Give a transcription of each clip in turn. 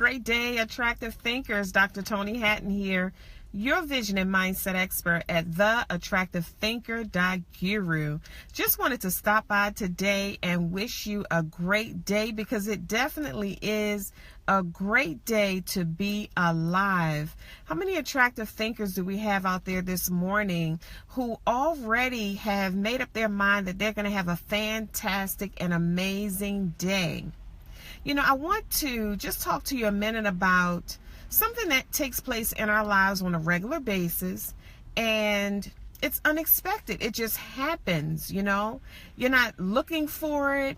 great day, attractive thinkers. Dr. Toni Hatton here, your vision and mindset expert at theattractivethinker.guru. Just wanted to stop by today and wish you a great day, because it definitely is a great day to be alive. How many attractive thinkers do we have out there this morning who already have made up their mind that they're going to have a fantastic and amazing day? You know, I want to just talk to you a minute about something that takes place in our lives on a regular basis, and it's unexpected. It just happens, you know. You're not looking for it.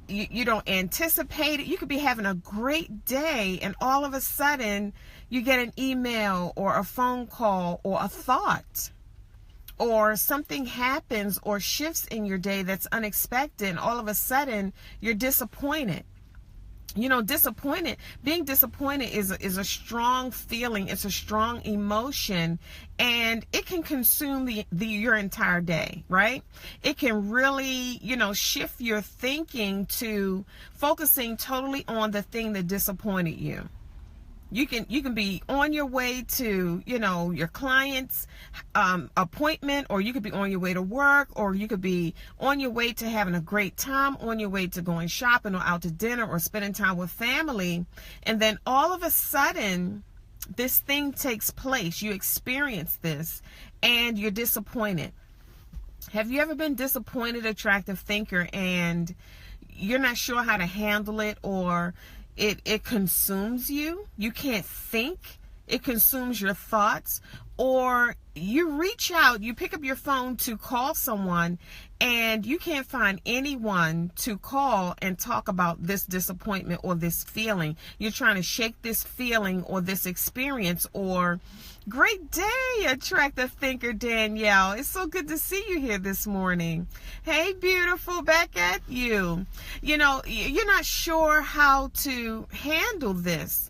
You don't anticipate it. You could be having a great day, and all of a sudden you get an email or a phone call or a thought, or something happens or shifts in your day that's unexpected, and all of a sudden you're disappointed. You know, being disappointed is a strong feeling. It's a strong emotion, and it can consume your entire day, right? It can really, shift your thinking to focusing totally on the thing that disappointed you. You can be on your way to, your client's appointment, or you could be on your way to work, or you could be on your way to having a great time, on your way to going shopping or out to dinner or spending time with family. And then all of a sudden, this thing takes place. You experience this and you're disappointed. Have you ever been disappointed, attractive thinker, and you're not sure how to handle it, or it consumes you? You can't think. It consumes your thoughts. Or you reach out, you pick up your phone to call someone, and you can't find anyone to call and talk about this disappointment or this feeling. You're trying to shake this feeling or this experience. Or great day, attractive thinker Danielle. It's so good to see you here this morning. Hey, beautiful, back at you. You're not sure how to handle this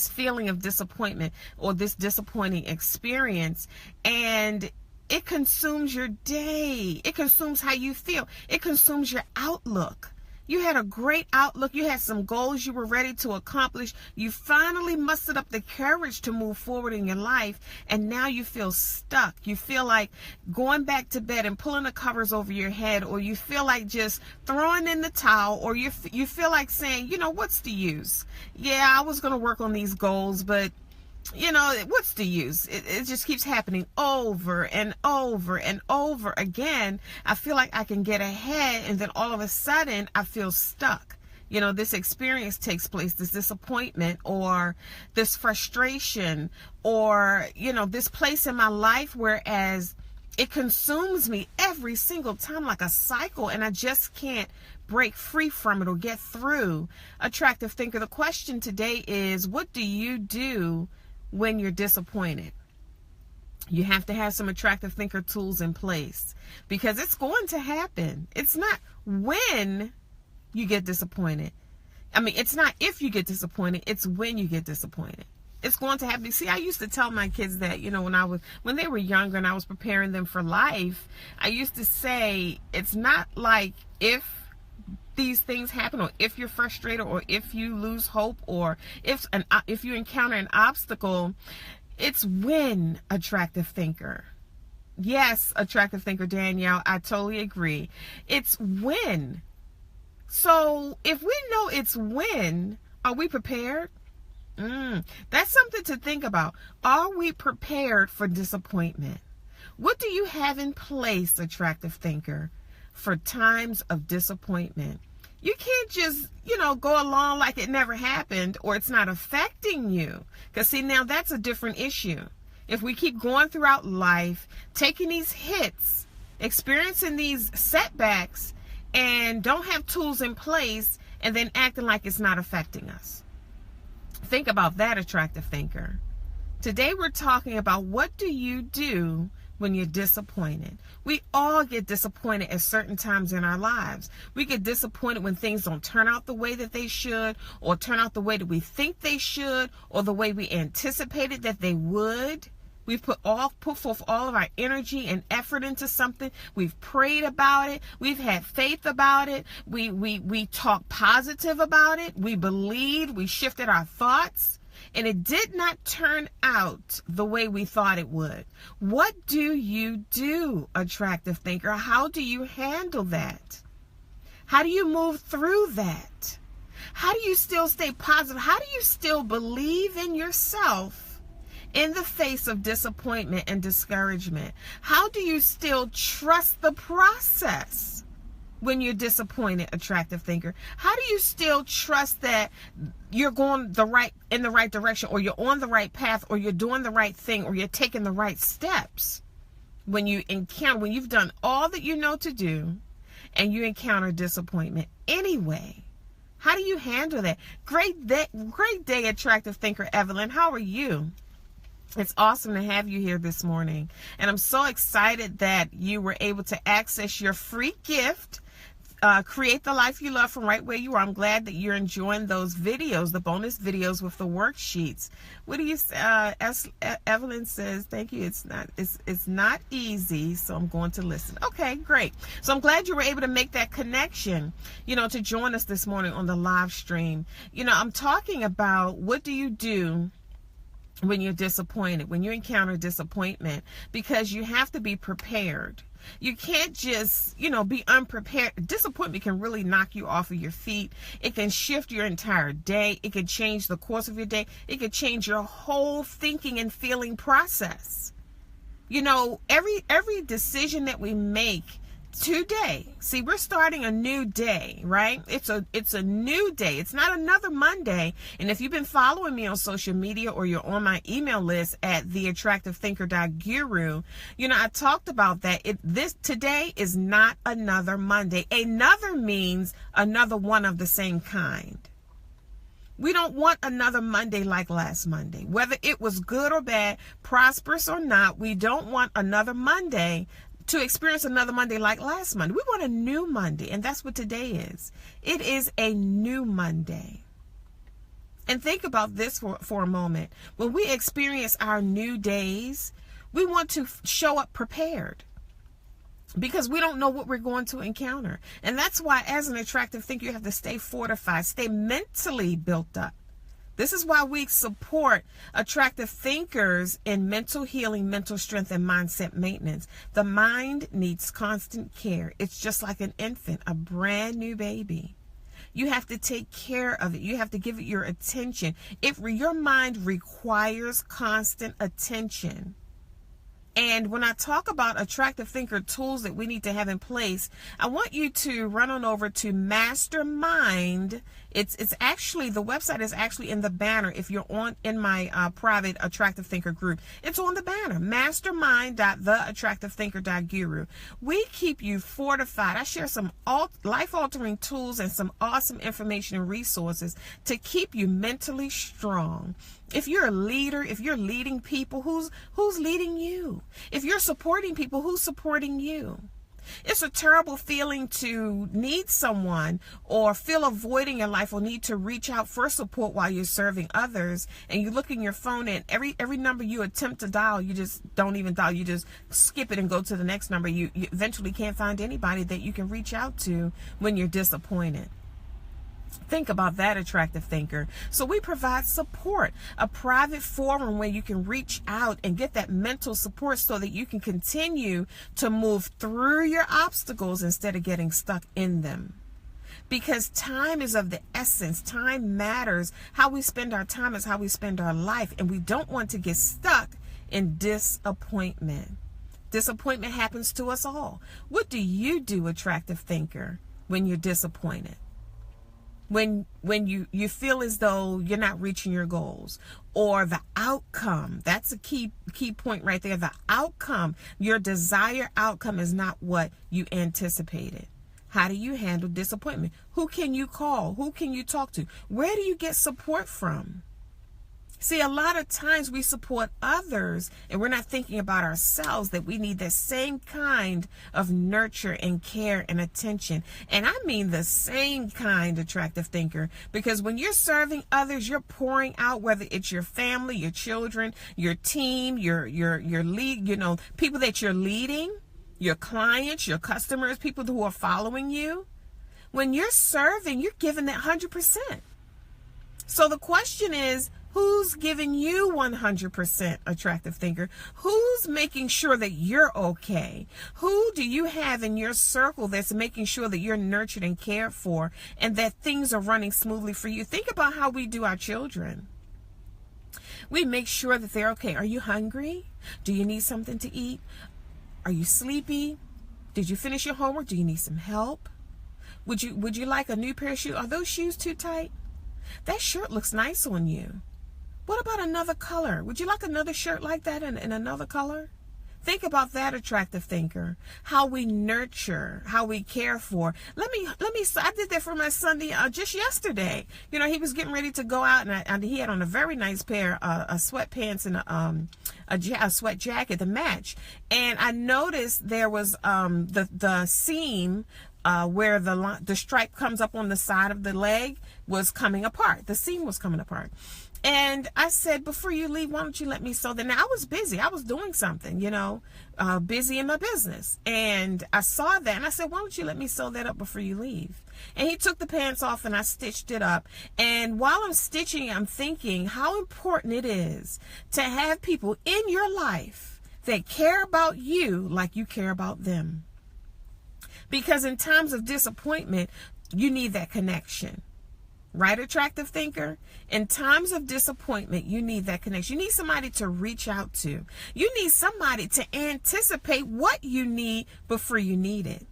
feeling of disappointment or this disappointing experience, and it consumes your day. It consumes how you feel. It consumes your outlook. You had a great outlook. You had some goals you were ready to accomplish. You finally mustered up the courage to move forward in your life, and now you feel stuck. You feel like going back to bed and pulling the covers over your head, or you feel like just throwing in the towel, or you feel like saying, what's the use? Yeah, I was going to work on these goals, but what's the use? It just keeps happening over and over and over again. I feel like I can get ahead, and then all of a sudden I feel stuck. This experience takes place, this disappointment or this frustration, or, this place in my life, whereas it consumes me every single time like a cycle, and I just can't break free from it or get through. Attractive thinker, the question today is, what do you do when you're disappointed? You have to have some attractive thinker tools in place, because it's going to happen. It's not when you get disappointed. It's not if you get disappointed, it's when you get disappointed. It's going to happen. See, I used to tell my kids that, when they were younger and I was preparing them for life, I used to say, it's not like if these things happen, or if you're frustrated, or if you lose hope, or if you encounter an obstacle. It's when, attractive thinker. Yes, attractive thinker Danielle, I totally agree. It's when. So if we know it's when, are we prepared? That's something to think about. Are we prepared for disappointment? What do you have in place, attractive thinker, for times of disappointment? You can't just, go along like it never happened, or it's not affecting you. Because see, now that's a different issue. If we keep going throughout life, taking these hits, experiencing these setbacks, and don't have tools in place, and then acting like it's not affecting us. Think about that, attractive thinker. Today we're talking about, what do you do when you're disappointed? We all get disappointed at certain times in our lives. We get disappointed when things don't turn out the way that they should, or turn out the way that we think they should, or the way we anticipated that they would. We've put forth all of our energy and effort into something. We've prayed about it. We've had faith about it. We talked positive about it. We believed. We shifted our thoughts. And it did not turn out the way we thought it would. What do you do, attractive thinker? How do you handle that? How do you move through that? How do you still stay positive? How do you still believe in yourself in the face of disappointment and discouragement? How do you still trust the process when you're disappointed, attractive thinker? How do you still trust that you're going in the right direction, or you're on the right path, or you're doing the right thing, or you're taking the right steps when you've done all that you know to do and you encounter disappointment anyway? How do you handle that? Great day, attractive thinker Evelyn. How are you? It's awesome to have you here this morning. And I'm so excited that you were able to access your free gift, Create the Life You Love, from right where you are. I'm glad that you're enjoying those videos, the bonus videos with the worksheets. What do you say? Evelyn says, thank you. It's not easy, so I'm going to listen. Okay, great. So I'm glad you were able to make that connection, to join us this morning on the live stream. I'm talking about, what do you do when you're disappointed, when you encounter disappointment, because you have to be prepared. You can't just, be unprepared. Disappointment can really knock you off of your feet. It can shift your entire day. It can change the course of your day. It could change your whole thinking and feeling process. Every decision that we make today, see, we're starting a new day, right? It's a new day. It's not another Monday. And if you've been following me on social media, or you're on my email list at theattractivethinker.guru, I talked about that. Today is not another Monday. Another means another one of the same kind. We don't want another Monday like last Monday. Whether it was good or bad, prosperous or not, we don't want another Monday to experience another Monday like last Monday. We want a new Monday, and that's what today is. It is a new Monday. And think about this for a moment. When we experience our new days, we want to show up prepared, because we don't know what we're going to encounter. And that's why, as an attractive thinker, you have to stay fortified, stay mentally built up. This is why we support attractive thinkers in mental healing, mental strength, and mindset maintenance. The mind needs constant care. It's just like an infant, a brand new baby. You have to take care of it. You have to give it your attention. Your mind requires constant attention. And when I talk about attractive thinker tools that we need to have in place, I want you to run on over to Mastermind. It's actually, the website is actually in the banner. If you're in my private attractive thinker group, it's on the banner, mastermind.theattractivethinker.guru. We keep you fortified. I share some life-altering tools and some awesome information and resources to keep you mentally strong. If you're a leader, if you're leading people, who's leading you? If you're supporting people, who's supporting you? It's a terrible feeling to need someone, or feel a void in your life, or need to reach out for support while you're serving others, and you look in your phone, and every number you attempt to dial, you just don't even dial. You just skip it and go to the next number. You eventually can't find anybody that you can reach out to when you're disappointed. Think about that, attractive thinker. So we provide support, a private forum where you can reach out and get that mental support, so that you can continue to move through your obstacles instead of getting stuck in them. Because time is of the essence. Time matters. How we spend our time is how we spend our life. And we don't want to get stuck in disappointment. Disappointment happens to us all. What do you do, attractive thinker, when you're disappointed? When you feel as though you're not reaching your goals, or the outcome, that's a key point right there. The outcome, your desired outcome, is not what you anticipated. How do you handle disappointment? Who can you call? Who can you talk to? Where do you get support from? See, a lot of times we support others and we're not thinking about ourselves, that we need the same kind of nurture and care and attention. And I mean the same kind, attractive thinker, because when you're serving others, you're pouring out, whether it's your family, your children, your team, your lead, people that you're leading, your clients, your customers, people who are following you. When you're serving, you're giving that 100%. So the question is, who's giving you 100%, attractive thinker? Who's making sure that you're okay? Who do you have in your circle that's making sure that you're nurtured and cared for and that things are running smoothly for you? Think about how we do our children. We make sure that they're okay. Are you hungry? Do you need something to eat? Are you sleepy? Did you finish your homework? Do you need some help? Would you like a new pair of shoes? Are those shoes too tight? That shirt looks nice on you. What about another color? Would you like another shirt like that in another color? Think about that, attractive thinker. How we nurture, how we care for. I did that for my son just yesterday. He was getting ready to go out, and he had on a very nice pair of sweatpants and a sweat jacket to match. And I noticed there was the seam where the stripe comes up on the side of the leg was coming apart. The seam was coming apart. And I said, before you leave, why don't you let me sew that? Now, I was busy. I was doing something, busy in my business. And I saw that and I said, why don't you let me sew that up before you leave? And he took the pants off and I stitched it up. And while I'm stitching, I'm thinking how important it is to have people in your life that care about you like you care about them. Because in times of disappointment, you need that connection. Right, attractive thinker? In times of disappointment, you need that connection. You need somebody to reach out to. You need somebody to anticipate what you need before you need it.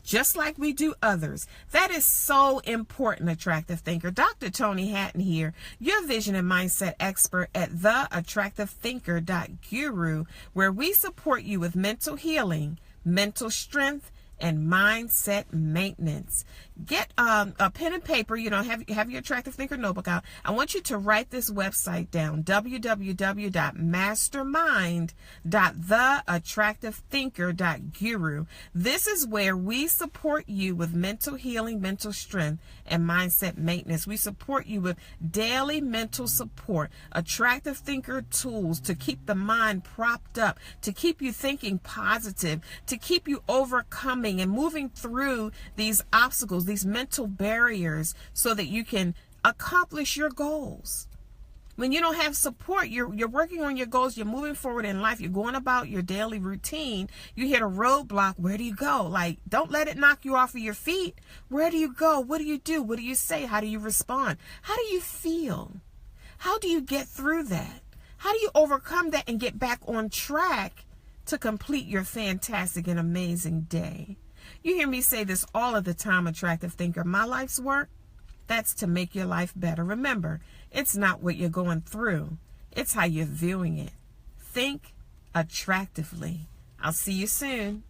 Just like we do others. That is so important, attractive thinker. Dr. Toni Hatton here, your vision and mindset expert at theattractivethinker.guru, where we support you with mental healing, mental strength, and mindset maintenance. Get a pen and paper, have your attractive thinker notebook out. I want you to write this website down, www.mastermind.theattractivethinker.guru. This is where we support you with mental healing, mental strength, and mindset maintenance. We support you with daily mental support, attractive thinker tools to keep the mind propped up, to keep you thinking positive, to keep you overcoming and moving through these obstacles, these mental barriers, so that you can accomplish your goals. When you don't have support, you're working on your goals, you're moving forward in life, you're going about your daily routine, you hit a roadblock, where do you go? Don't let it knock you off of your feet. Where do you go? What do you do? What do you say? How do you respond? How do you feel? How do you get through that? How do you overcome that and get back on track to complete your fantastic and amazing day? You hear me say this all of the time, attractive thinker. My life's work, that's to make your life better. Remember, it's not what you're going through. It's how you're viewing it. Think attractively. I'll see you soon.